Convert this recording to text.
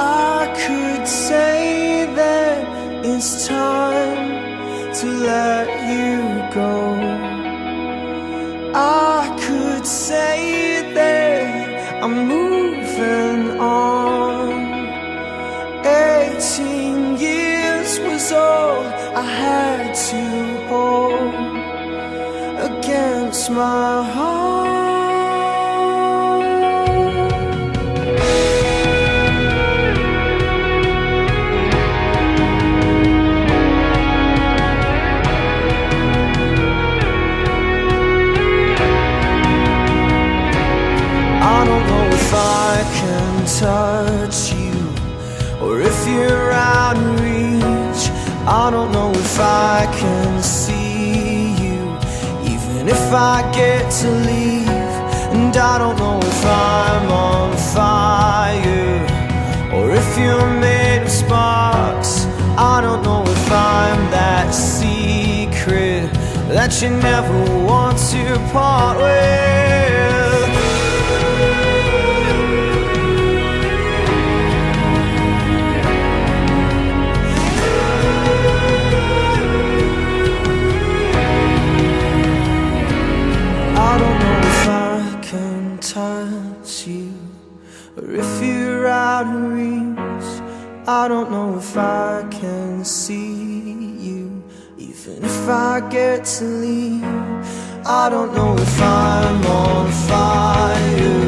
I could say that it's time to let you go. I could say that I'm moving on. 18 years was all I had to hold against my heart. I don't know if I can touch you, or if you're out of reach. I don't know if I can see you, even if I get to leave. And I don't know if I'm on fire, or if you're made of sparks. I don't know if I'm that secret that you never want to part with. I don't know if I can touch you, or if you're out of reach. I don't know if I can see you, even if I get to leave. I don't know if I'm on fire,